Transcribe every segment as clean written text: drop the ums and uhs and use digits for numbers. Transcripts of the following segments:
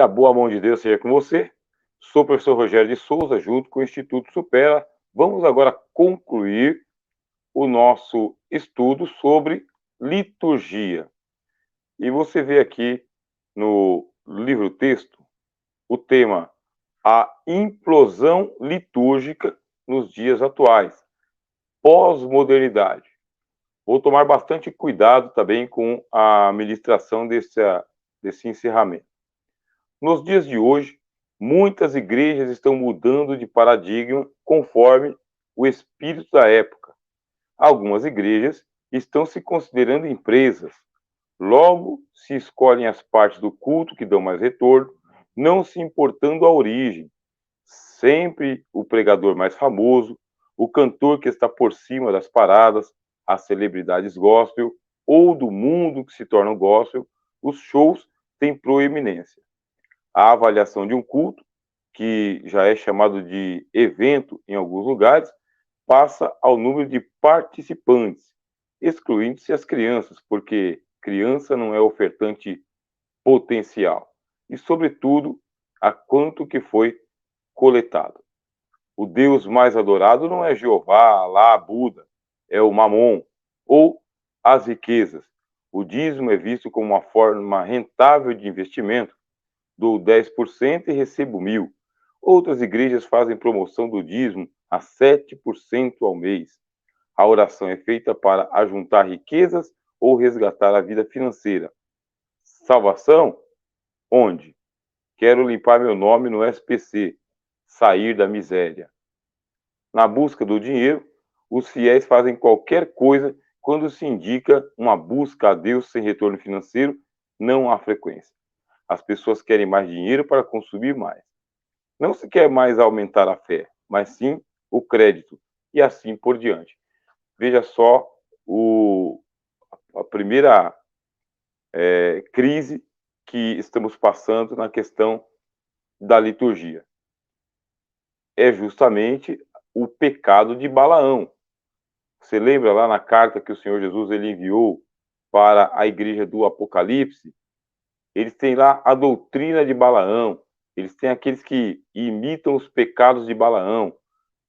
Que a boa mão de Deus seja com você. Sou o professor Rogério de Souza, junto com o Instituto Supera. Vamos agora concluir o nosso estudo sobre liturgia. E você vê aqui no livro-texto o tema A Implosão Litúrgica nos Dias Atuais, Pós-Modernidade. Vou tomar bastante cuidado também com a ministração desse encerramento. Nos dias de hoje, muitas igrejas estão mudando de paradigma conforme o espírito da época. Algumas igrejas estão se considerando empresas. Logo, se escolhem as partes do culto que dão mais retorno, não se importando a origem. Sempre o pregador mais famoso, o cantor que está por cima das paradas, as celebridades gospel ou do mundo que se tornam gospel, os shows têm proeminência. A avaliação de um culto, que já é chamado de evento em alguns lugares, passa ao número de participantes, excluindo-se as crianças, porque criança não é ofertante potencial, e, sobretudo, a quanto que foi coletado. O Deus mais adorado não é Jeová, Alá, Buda, é o Mamon, ou as riquezas. O dízimo é visto como uma forma rentável de investimento. Dou 10% e recebo 1.000. Outras igrejas fazem promoção do dízimo a 7% ao mês. A oração é feita para ajuntar riquezas ou resgatar a vida financeira. Salvação? Onde? Quero limpar meu nome no SPC, sair da miséria. Na busca do dinheiro, os fiéis fazem qualquer coisa quando se indica uma busca a Deus sem retorno financeiro, não há frequência. As pessoas querem mais dinheiro para consumir mais. Não se quer mais aumentar a fé, mas sim o crédito, e assim por diante. Veja só a primeira crise que estamos passando na questão da liturgia. É justamente o pecado de Balaão. Você lembra lá na carta que o Senhor Jesus ele enviou para a igreja do Apocalipse? Eles têm lá a doutrina de Balaão, eles têm aqueles que imitam os pecados de Balaão.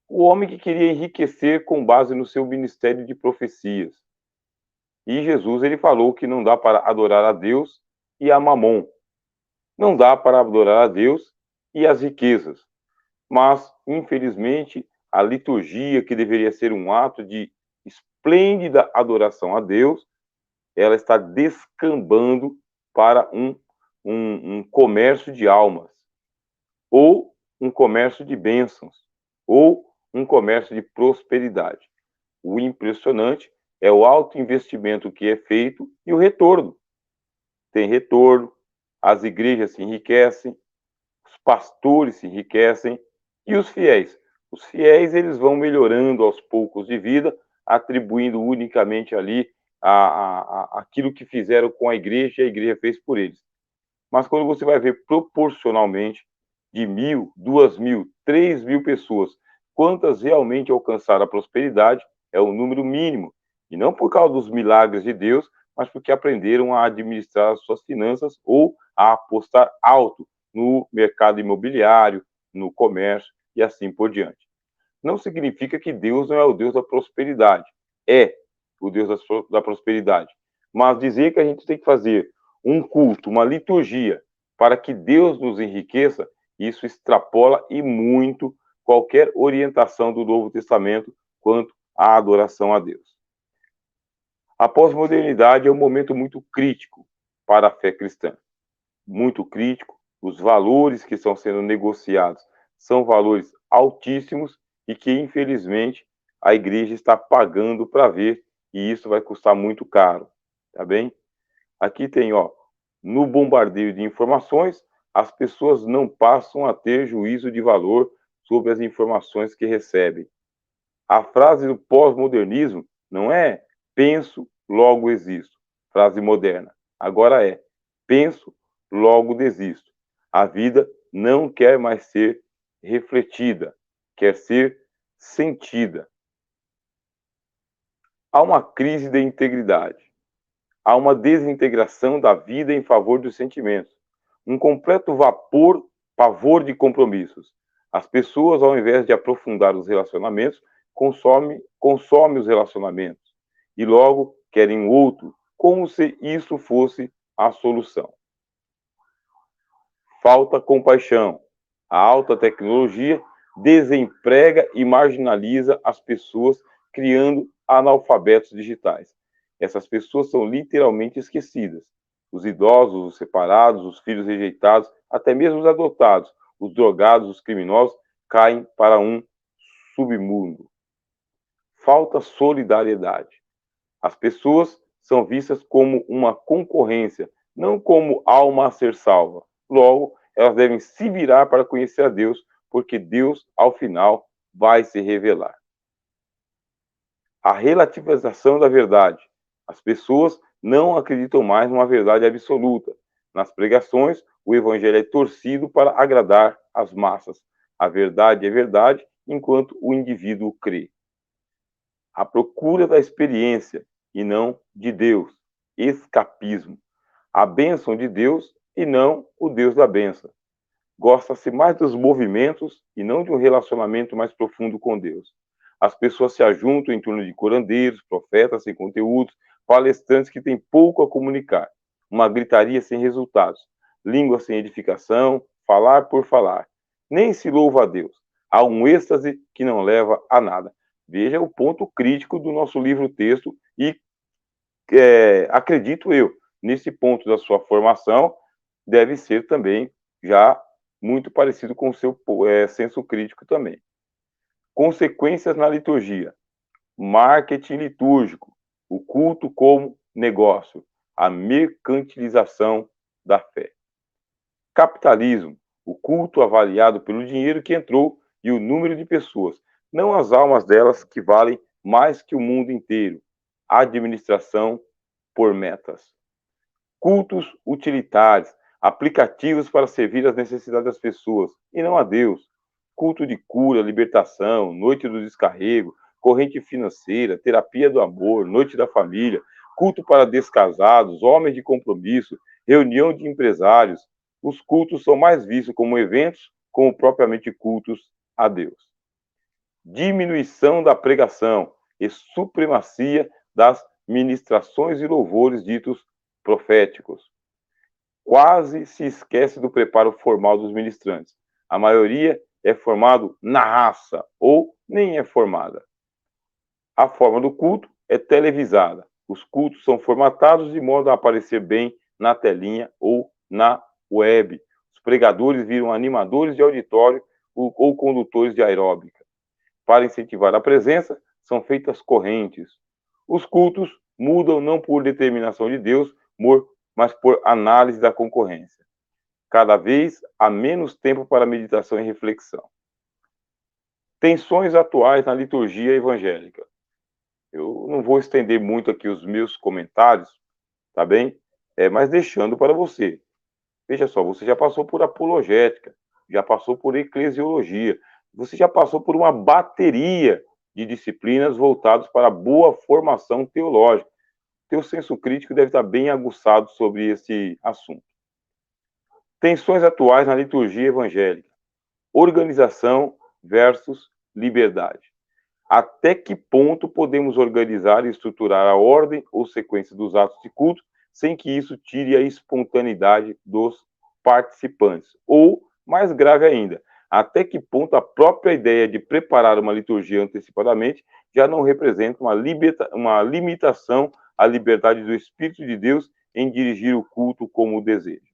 O homem que queria enriquecer com base no seu ministério de profecias. E Jesus ele falou que não dá para adorar a Deus e a Mamon. Não dá para adorar a Deus e as riquezas. Mas, infelizmente, a liturgia, que deveria ser um ato de esplêndida adoração a Deus, ela está descambando para um comércio de almas, ou um comércio de bênçãos, ou um comércio de prosperidade. O impressionante é o alto investimento que é feito e o retorno. Tem retorno, as igrejas se enriquecem, os pastores se enriquecem e os fiéis. Os fiéis eles vão melhorando aos poucos de vida, atribuindo unicamente ali aquilo que fizeram com a igreja e a igreja fez por eles. Mas quando você vai ver proporcionalmente de 1.000, 2.000, 3.000 pessoas, quantas realmente alcançaram a prosperidade, é o número mínimo. E não por causa dos milagres de Deus, mas porque aprenderam a administrar as suas finanças ou a apostar alto no mercado imobiliário, no comércio e assim por diante. Não significa que Deus não é o Deus da prosperidade. É o Deus da prosperidade. Mas dizer que a gente tem que fazer um culto, uma liturgia, para que Deus nos enriqueça, isso extrapola e muito qualquer orientação do Novo Testamento quanto à adoração a Deus. A pós-modernidade é um momento muito crítico para a fé cristã. Muito crítico. Os valores que estão sendo negociados são valores altíssimos e que, infelizmente, a igreja está pagando para ver, e isso vai custar muito caro, tá bem? Aqui tem, ó, no bombardeio de informações, as pessoas não passam a ter juízo de valor sobre as informações que recebem. A frase do pós-modernismo não é penso, logo existo. Frase moderna. Agora é penso, logo desisto. A vida não quer mais ser refletida, quer ser sentida. Há uma crise de integridade. Há uma desintegração da vida em favor dos sentimentos. um completo pavor de compromissos. As pessoas, ao invés de aprofundar os relacionamentos, consome os relacionamentos e logo querem outro, como se isso fosse a solução. Falta compaixão. A alta tecnologia desemprega e marginaliza as pessoas, criando analfabetos digitais. Essas pessoas são literalmente esquecidas. Os idosos, os separados, os filhos rejeitados, até mesmo os adotados, os drogados, os criminosos, caem para um submundo. Falta solidariedade. As pessoas são vistas como uma concorrência, não como alma a ser salva. Logo, elas devem se virar para conhecer a Deus, porque Deus, ao final, vai se revelar. A relativização da verdade. As pessoas não acreditam mais numa verdade absoluta. Nas pregações, o evangelho é torcido para agradar as massas. A verdade é verdade, enquanto o indivíduo crê. A procura da experiência e não de Deus. Escapismo. A bênção de Deus e não o Deus da bênção. Gosta-se mais dos movimentos e não de um relacionamento mais profundo com Deus. As pessoas se ajuntam em torno de curandeiros, profetas sem conteúdos, palestrantes que têm pouco a comunicar. Uma gritaria sem resultados. Língua sem edificação, falar por falar. Nem se louva a Deus. Há um êxtase que não leva a nada. Veja o ponto crítico do nosso livro-texto e acredito eu, nesse ponto da sua formação, deve ser também já muito parecido com o seu senso crítico também. Consequências na liturgia. Marketing litúrgico. O culto como negócio. A mercantilização da fé. Capitalismo. O culto avaliado pelo dinheiro que entrou e o número de pessoas, não as almas delas que valem mais que o mundo inteiro. Administração por metas. Cultos utilitários, aplicativos para servir às necessidades das pessoas e não a Deus. Culto de cura, libertação, noite do descarrego, corrente financeira, terapia do amor, noite da família, culto para descasados, homens de compromisso, reunião de empresários. Os cultos são mais vistos como eventos, como propriamente cultos a Deus. Diminuição da pregação e supremacia das ministrações e louvores ditos proféticos. Quase se esquece do preparo formal dos ministrantes. A maioria é formado na raça ou nem é formada. A forma do culto é televisada. Os cultos são formatados de modo a aparecer bem na telinha ou na web. Os pregadores viram animadores de auditório ou condutores de aeróbica. Para incentivar a presença, são feitas correntes. Os cultos mudam não por determinação de Deus, mas por análise da concorrência. Cada vez há menos tempo para meditação e reflexão. Tensões atuais na liturgia evangélica. Eu não vou estender muito aqui os meus comentários, tá bem? Mas deixando para você. Veja só, você já passou por apologética, já passou por eclesiologia, você já passou por uma bateria de disciplinas voltadas para a boa formação teológica. Teu senso crítico deve estar bem aguçado sobre esse assunto. Tensões atuais na liturgia evangélica. Organização versus liberdade. Até que ponto podemos organizar e estruturar a ordem ou sequência dos atos de culto sem que isso tire a espontaneidade dos participantes? Ou, mais grave ainda, até que ponto a própria ideia de preparar uma liturgia antecipadamente já não representa uma limitação à liberdade do Espírito de Deus em dirigir o culto como o deseja?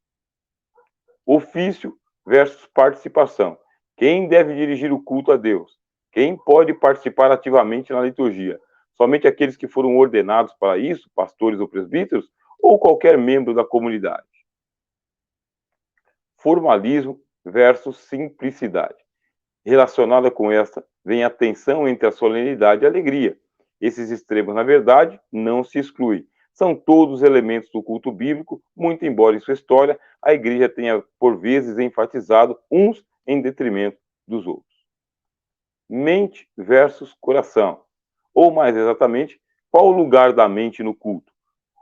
Ofício versus participação. Quem deve dirigir o culto a Deus? Quem pode participar ativamente na liturgia? Somente aqueles que foram ordenados para isso, pastores ou presbíteros, ou qualquer membro da comunidade? Formalismo versus simplicidade. Relacionada com esta, vem a tensão entre a solenidade e a alegria. Esses extremos, na verdade, não se excluem. São todos elementos do culto bíblico, muito embora em sua história a igreja tenha, por vezes, enfatizado uns em detrimento dos outros. Mente versus coração. Ou, mais exatamente, qual o lugar da mente no culto?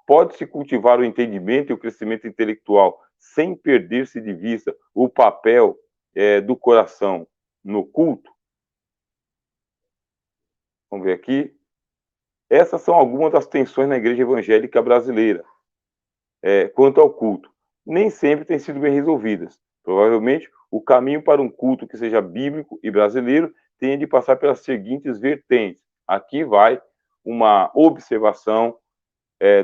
Pode-se cultivar o entendimento e o crescimento intelectual sem perder-se de vista o papel do coração no culto? Vamos ver aqui. Essas são algumas das tensões na igreja evangélica brasileira quanto ao culto. Nem sempre têm sido bem resolvidas. Provavelmente, o caminho para um culto que seja bíblico e brasileiro tem de passar pelas seguintes vertentes. Aqui vai uma observação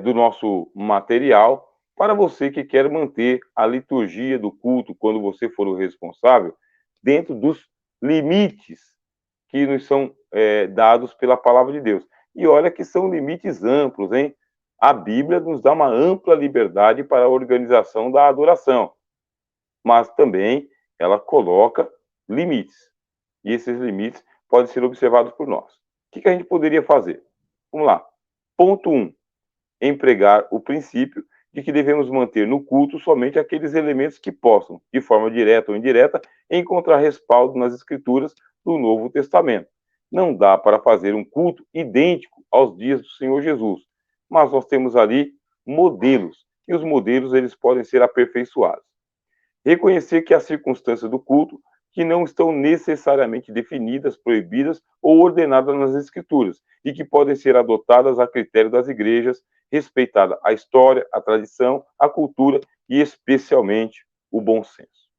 do nosso material para você que quer manter a liturgia do culto, quando você for o responsável, dentro dos limites que nos são dados pela palavra de Deus. E olha que são limites amplos, hein? A Bíblia nos dá uma ampla liberdade para a organização da adoração, mas também ela coloca limites. E esses limites podem ser observados por nós. O que a gente poderia fazer? Vamos lá. Ponto 1. Empregar o princípio de que devemos manter no culto somente aqueles elementos que possam, de forma direta ou indireta, encontrar respaldo nas Escrituras do Novo Testamento. Não dá para fazer um culto idêntico aos dias do Senhor Jesus, mas nós temos ali modelos, e os modelos eles podem ser aperfeiçoados. Reconhecer que há circunstâncias do culto que não estão necessariamente definidas, proibidas ou ordenadas nas Escrituras, e que podem ser adotadas a critério das igrejas, respeitada a história, a tradição, a cultura e, especialmente, o bom senso.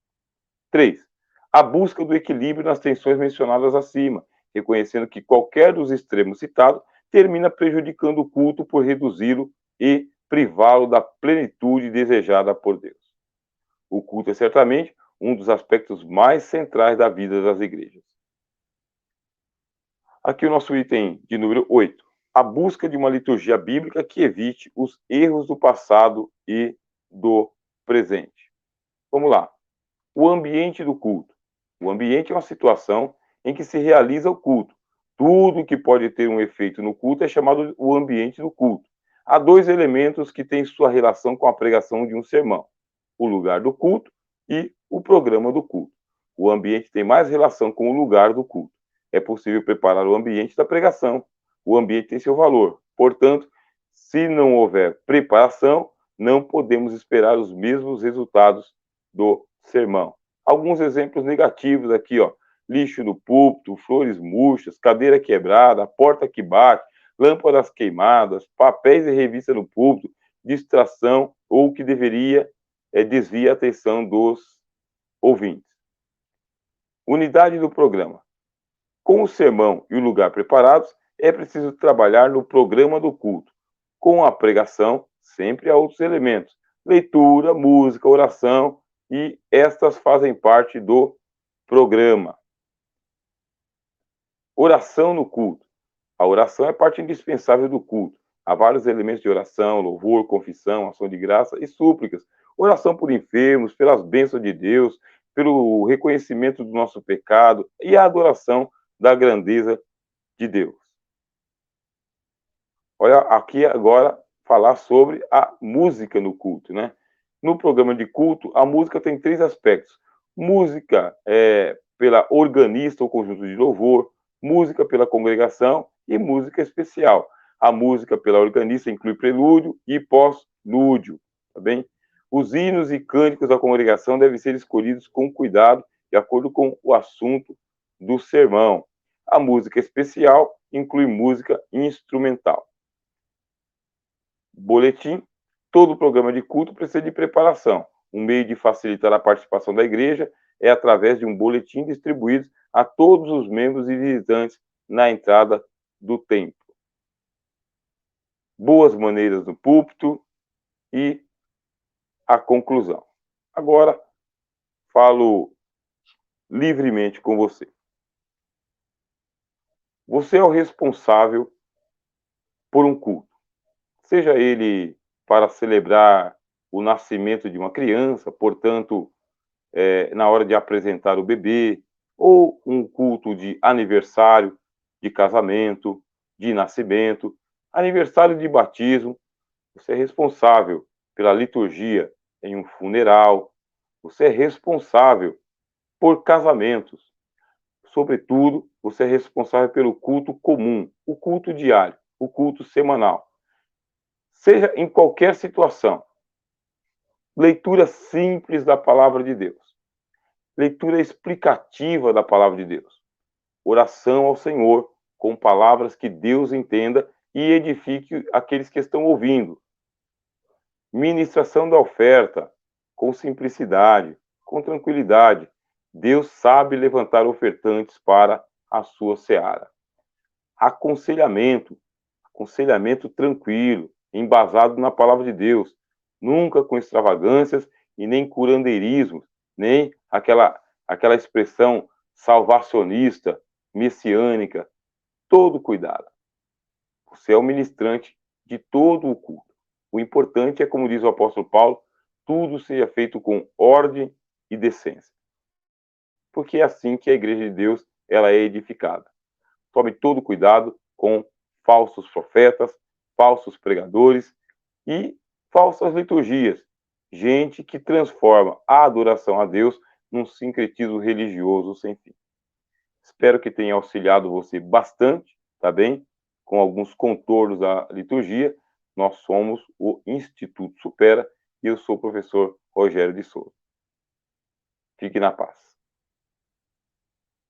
3. A busca do equilíbrio nas tensões mencionadas acima, reconhecendo que qualquer dos extremos citados termina prejudicando o culto por reduzi-lo e privá-lo da plenitude desejada por Deus. O culto é certamente um dos aspectos mais centrais da vida das igrejas. Aqui o nosso item de número 8. A busca de uma liturgia bíblica que evite os erros do passado e do presente. Vamos lá. O ambiente do culto. O ambiente é uma situação em que se realiza o culto. Tudo que pode ter um efeito no culto é chamado o ambiente do culto. Há dois elementos que têm sua relação com a pregação de um sermão: o lugar do culto e o programa do culto. O ambiente tem mais relação com o lugar do culto. É possível preparar o ambiente da pregação. O ambiente tem seu valor. Portanto, se não houver preparação, não podemos esperar os mesmos resultados do sermão. Alguns exemplos negativos aqui, ó: lixo no púlpito, flores murchas, cadeira quebrada, porta que bate, lâmpadas queimadas, papéis e revista no púlpito, distração ou que deveria desvia a atenção dos ouvintes. Unidade do programa. Com o sermão e o lugar preparados, é preciso trabalhar no programa do culto. Com a pregação, sempre há outros elementos: leitura, música, oração, e estas fazem parte do programa. Oração no culto. A oração é parte indispensável do culto. Há vários elementos de oração: louvor, confissão, ação de graça e súplicas. Oração por enfermos, pelas bênçãos de Deus, pelo reconhecimento do nosso pecado e a adoração da grandeza de Deus. Olha aqui agora falar sobre a música no culto, né? No programa de culto, a música tem 3 aspectos: música pela organista ou conjunto de louvor, música pela congregação e música especial. A música pela organista inclui prelúdio e pós-lúdio, tá bem? Os hinos e cânticos da congregação devem ser escolhidos com cuidado, de acordo com o assunto do sermão. A música especial inclui música instrumental. Boletim. Todo programa de culto precisa de preparação. Um meio de facilitar a participação da igreja é através de um boletim distribuído a todos os membros e visitantes na entrada do templo. Boas maneiras no púlpito e a conclusão. Agora, falo livremente com você. Você é o responsável por um culto, seja ele para celebrar o nascimento de uma criança, portanto, na hora de apresentar o bebê, ou um culto de aniversário, de casamento, de nascimento, aniversário de batismo. Você é responsável pela liturgia em um funeral, você é responsável por casamentos. Sobretudo, você é responsável pelo culto comum, o culto diário, o culto semanal. Seja em qualquer situação, Leitura simples da palavra de Deus. Leitura explicativa da palavra de Deus. Oração ao Senhor, com palavras que Deus entenda e edifique aqueles que estão ouvindo. Ministração da oferta, com simplicidade, com tranquilidade. Deus sabe levantar ofertantes para a sua seara. Aconselhamento, aconselhamento tranquilo, embasado na palavra de Deus, nunca com extravagâncias e nem curandeirismos, nem aquela expressão salvacionista, messiânica. Todo cuidado. Você é o ministrante de todo o culto. O importante é, como diz o apóstolo Paulo, tudo seja feito com ordem e decência. Porque é assim que a igreja de Deus ela é edificada. Tome todo cuidado com falsos profetas, falsos pregadores e falsas liturgias. Gente que transforma a adoração a Deus num sincretismo religioso sem fim. Espero que tenha auxiliado você bastante, tá bem? Com alguns contornos da liturgia. Nós somos o Instituto Supera e eu sou o professor Rogério de Souza. Fique na paz.